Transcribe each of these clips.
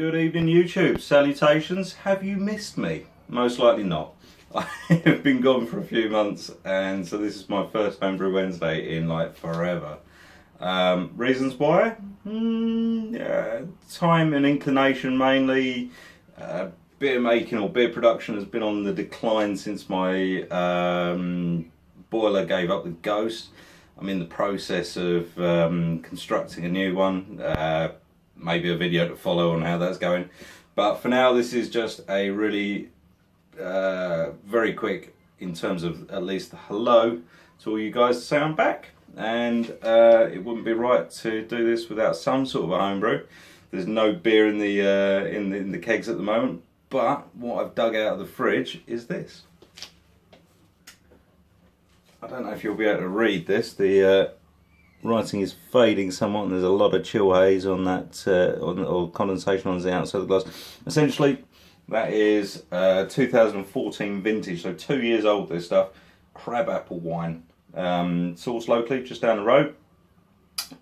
Good evening YouTube, salutations. Have you missed me? Most likely not. I have been gone for a few months and so this is my first Homebrew Wednesday in like forever. Reasons why? Time and inclination mainly. Beer making or beer production has been on the decline since my boiler gave up the ghost. I'm in the process of constructing a new one. Maybe a video to follow on how that's going, but for now this is just a really very quick in terms of at least the hello to all you guys to say I'm back, and it wouldn't be right to do this without some sort of a homebrew. There's no beer in the kegs at the moment, but what I've dug out of the fridge is this. I don't know if you'll be able to read this. The writing is fading somewhat and there's a lot of chill haze on that, or condensation on the outside of the glass. Essentially, that is 2014 vintage, so 2 years old this stuff, crabapple wine. Sourced locally, just down the road.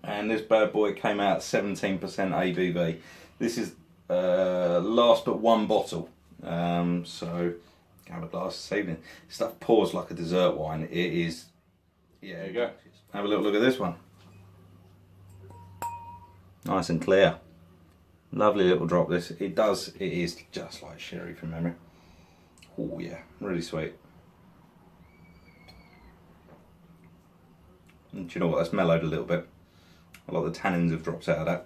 And this bad boy came out at 17% ABV. This is last but one bottle. So, have a glass this evening. This stuff pours like a dessert wine. It is, yeah, there you go. Have a little look at this one. Nice and clear. Lovely little drop this. It is just like sherry from memory. Oh yeah, really sweet. And do you know what, that's mellowed a little bit. A lot of the tannins have dropped out of that.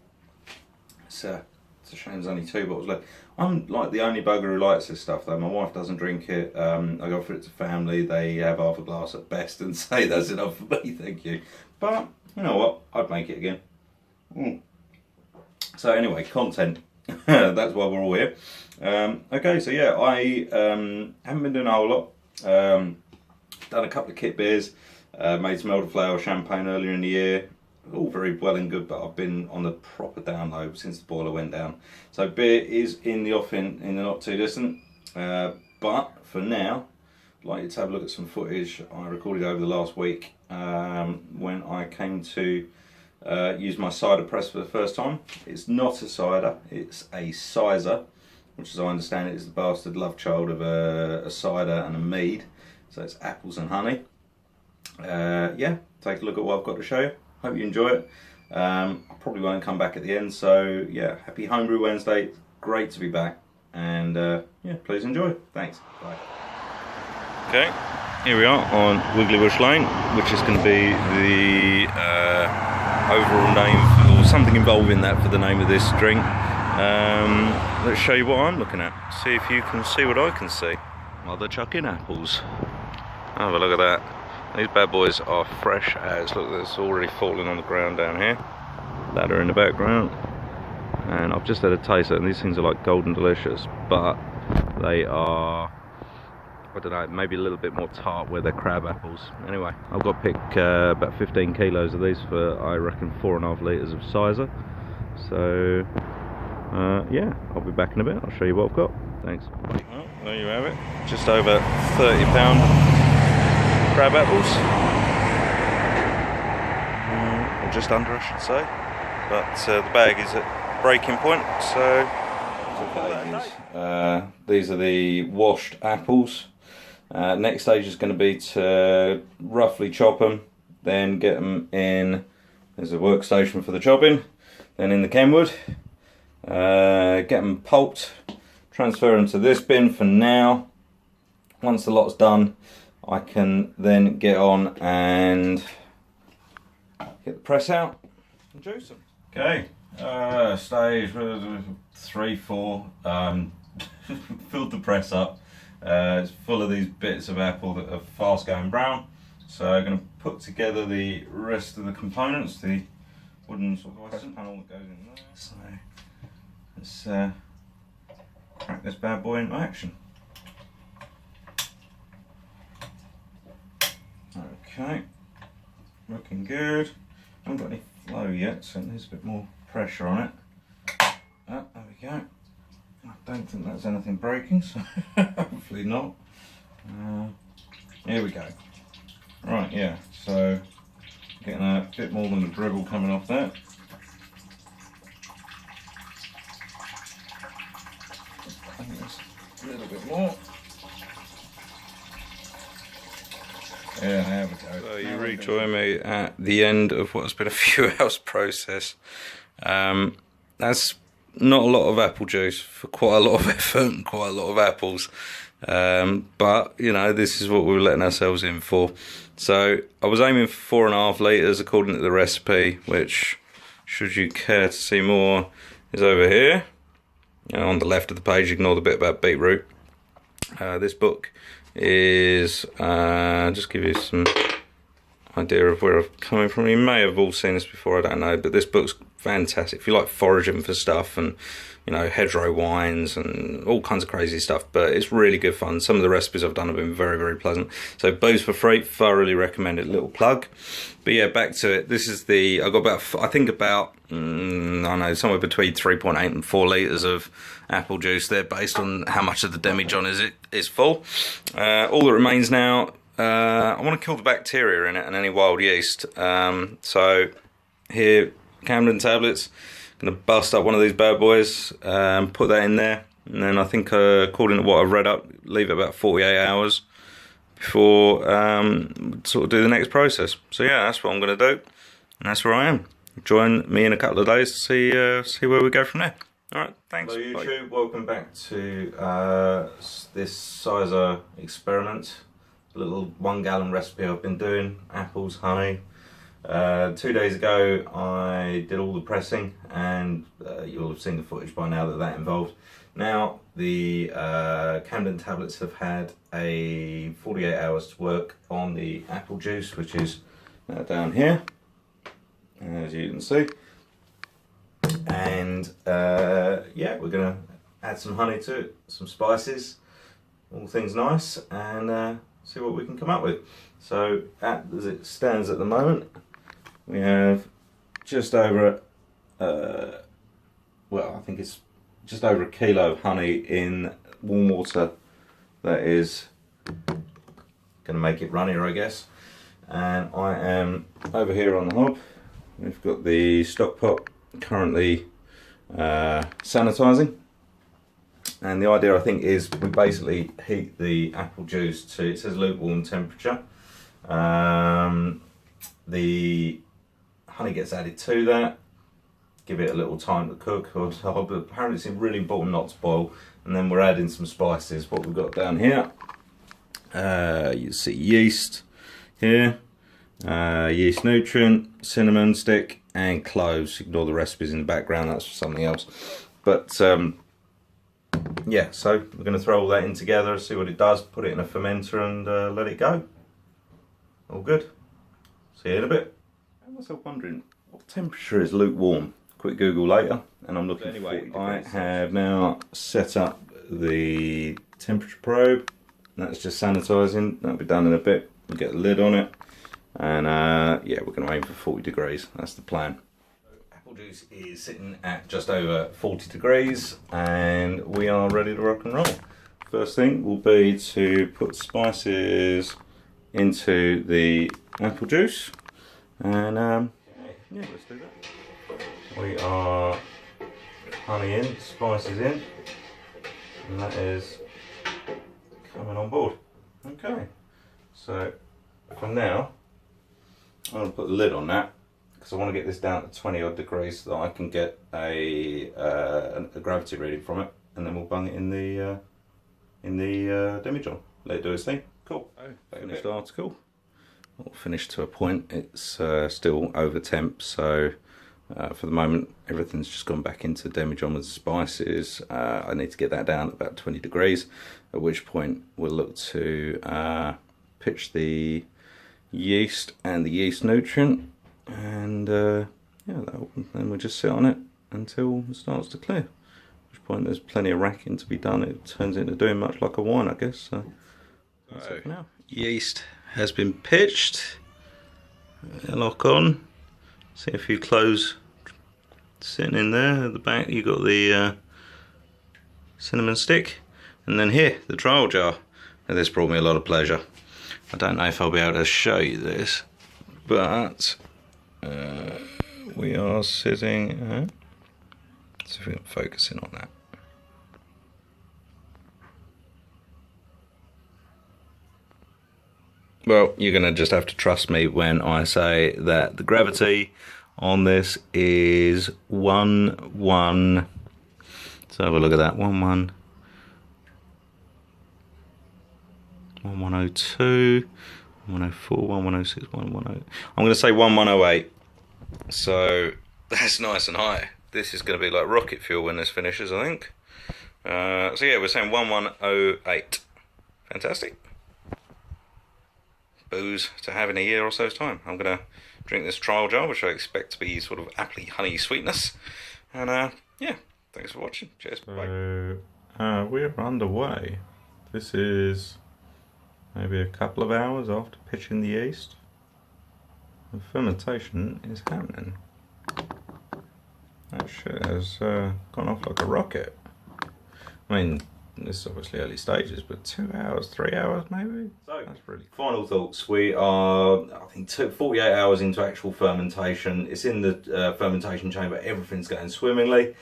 It's a shame there's only 2 bottles left. I'm like the only bugger who likes this stuff though. My wife doesn't drink it. I offer it to family. They have half a glass at best and say that's enough for me, thank you. But you know what, I'd make it again. So anyway, content. That's why we're all here. Okay, so yeah, I haven't been doing a whole lot. Done a couple of kit beers. Made some elderflower champagne earlier in the year. All very well and good, but I've been on the proper down low since the boiler went down. So beer is in the offing in the not too distant. But for now, I'd like you to have a look at some footage I recorded over the last week when I came to use my cider press for the first time. It's not a cider, it's a Cyser, which as I understand it is the bastard love child of a cider and a mead. So it's apples and honey. Yeah, take a look at what I've got to show you. Hope you enjoy it. I probably won't come back at the end, so yeah, happy Homebrew Wednesday. Great to be back, and yeah, please enjoy. Thanks. Bye. Okay, here we are on Wiggley Lane, which is going to be the overall name, or something involving that for the name of this drink. Let's show you what I'm looking at. See if you can see what I can see. Well, they're chucking apples. Have a look at that. These bad boys are fresh as, look, there's already falling on the ground down here. Ladder in the background. And I've just had a taste of it, and these things are like golden delicious, but they are, I don't know, maybe a little bit more tart where they're crab apples. Anyway, I've got to pick about 15 kilos of these for, I reckon, 4.5 litres of Cyser. So, yeah, I'll be back in a bit. I'll show you what I've got. Thanks. Well, there you have it. Just over £30 crab apples. Or just under, I should say. But the bag is at breaking point, so... these are the washed apples. Next stage is going to be to roughly chop them, then get them in, there's a workstation for the chopping, then in the Kenwood, get them pulped, transfer them to this bin for now. Once the lot's done, I can then get on and get the press out and juice them. Okay, stage 3, 4, filled the press up. It's full of these bits of apple that are fast going brown. So I'm going to put together the rest of the components, the wooden sort of crescent panel that goes in there. So let's crack this bad boy into action. Okay, looking good. I haven't got any flow yet, so there's a bit more pressure on it. There we go. I don't think that's anything breaking, so hopefully not. Here we go. Right, yeah, so getting a bit more than a dribble coming off there. little bit more. Yeah, there we go. So you rejoin me at the end of what's been a few hours process. That's not a lot of apple juice for quite a lot of effort and quite a lot of apples. But, you know, this is what we were letting ourselves in for. So I was aiming for 4.5 litres according to the recipe, which, should you care to see more, is over here. On the left of the page, ignore the bit about beetroot. This book is, just give you some idea of where I'm coming from. You may have all seen this before, I don't know, but this book's fantastic. If you like foraging for stuff and, you know, hedgerow wines and all kinds of crazy stuff, but it's really good fun. Some of the recipes I've done have been very, very pleasant. So booze for free, thoroughly recommend it. Little plug. But yeah, back to it. This is the, I've got about, I think about, I don't know, somewhere between 3.8 and 4 litres of apple juice there, based on how much of the demijohn is full. All that remains now, I want to kill the bacteria in it and any wild yeast. So here, Camden tablets. Going to bust up one of these bad boys, put that in there, and then I think, according to what I've read up, leave it about 48 hours before sort of do the next process. So yeah, that's what I'm going to do, and that's where I am. Join me in a couple of days to see where we go from there. All right, thanks. Hello YouTube, welcome back to this Cyser experiment. A little 1 gallon recipe I've been doing, apples, honey. 2 days ago I did all the pressing, and you'll have seen the footage by now that involved. Now the Camden tablets have had a 48 hours to work on the apple juice, which is down here, as you can see. And yeah, we're going to add some honey to it, some spices, all things nice, and see what we can come up with. So as it stands at the moment, we have just over, well, I think it's just over 1 kilo of honey in warm water. That is going to make it runnier, I guess. And I am over here on the hob. We've got the stock pot currently sanitizing. And the idea, I think, is we basically heat the apple juice to, it says lukewarm temperature. The honey gets added to that, give it a little time to cook, but apparently it's really important not to boil. And then we're adding some spices. What we've got down here, you see yeast here, yeast nutrient, cinnamon stick, and cloves. Ignore the recipes in the background, that's for something else. But yeah, so we're going to throw all that in together, see what it does, put it in a fermenter, and let it go. All good. See you in a bit. I was wondering, what temperature is lukewarm? Quick Google later, and I'm looking anyway. I have now set up the temperature probe. That's just sanitizing. That'll be done in a bit. We'll get the lid on it, and yeah, we're going to aim for 40 degrees. That's the plan. Apple juice is sitting at just over 40 degrees, and we are ready to rock and roll. First thing will be to put spices into the apple juice, and yeah, let's do that. We are honey in, spices in, and that is coming on board. Okay, so from now I'm going to put the lid on that, because I want to get this down to 20 odd degrees so that I can get a gravity reading from it, and then we'll bung it in the demijohn. Let it do its thing. Cool. Finished article. Well, finished to a point. It's still over temp, so for the moment everything's just gone back into demijohn with the spices. I need to get that down at about 20 degrees, at which point we'll look to pitch the yeast and the yeast nutrient, and yeah, then we'll just sit on it until it starts to clear, at which point there's plenty of racking to be done. It turns into doing much like a wine, I guess. So that's it for now. Yeast has been pitched. Lock on. See a few cloves sitting in there. At the back you got the cinnamon stick, and then here the trial jar. Now, this brought me a lot of pleasure. I don't know if I'll be able to show you this, but we are sitting. Let's see if we can focus in on that. Well, you're going to just have to trust me when I say that the gravity on this is 1-1. So have a look at that. 1-1. 1102, 104, 1106, 110. I'm going to say 1108. So that's nice and high. This is going to be like rocket fuel when this finishes, I think. So yeah, we're saying 1108. Fantastic. Booze to have in a year or so's time. I'm going to drink this trial jar, which I expect to be sort of aptly honey sweetness. And yeah, thanks for watching. Cheers. Bye. We're underway. This is maybe a couple of hours after pitching the yeast. The fermentation is happening. That shit has gone off like a rocket. I mean, this is obviously early stages, but 2 hours, 3 hours maybe? So, that's really cool. Final thoughts. We are, I think, 48 hours into actual fermentation. It's in the fermentation chamber. Everything's going swimmingly.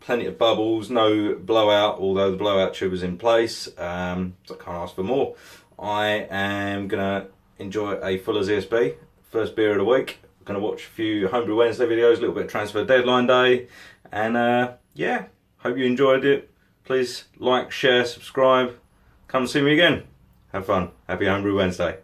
Plenty of bubbles, no blowout, although the blowout tube is in place. So I can't ask for more. I am going to enjoy a Fuller's ESB. First beer of the week. I'm going to watch a few Homebrew Wednesday videos, a little bit of transfer deadline day. And yeah, hope you enjoyed it. Please like, share, subscribe. Come and see me again. Have fun. Happy Homebrew Wednesday.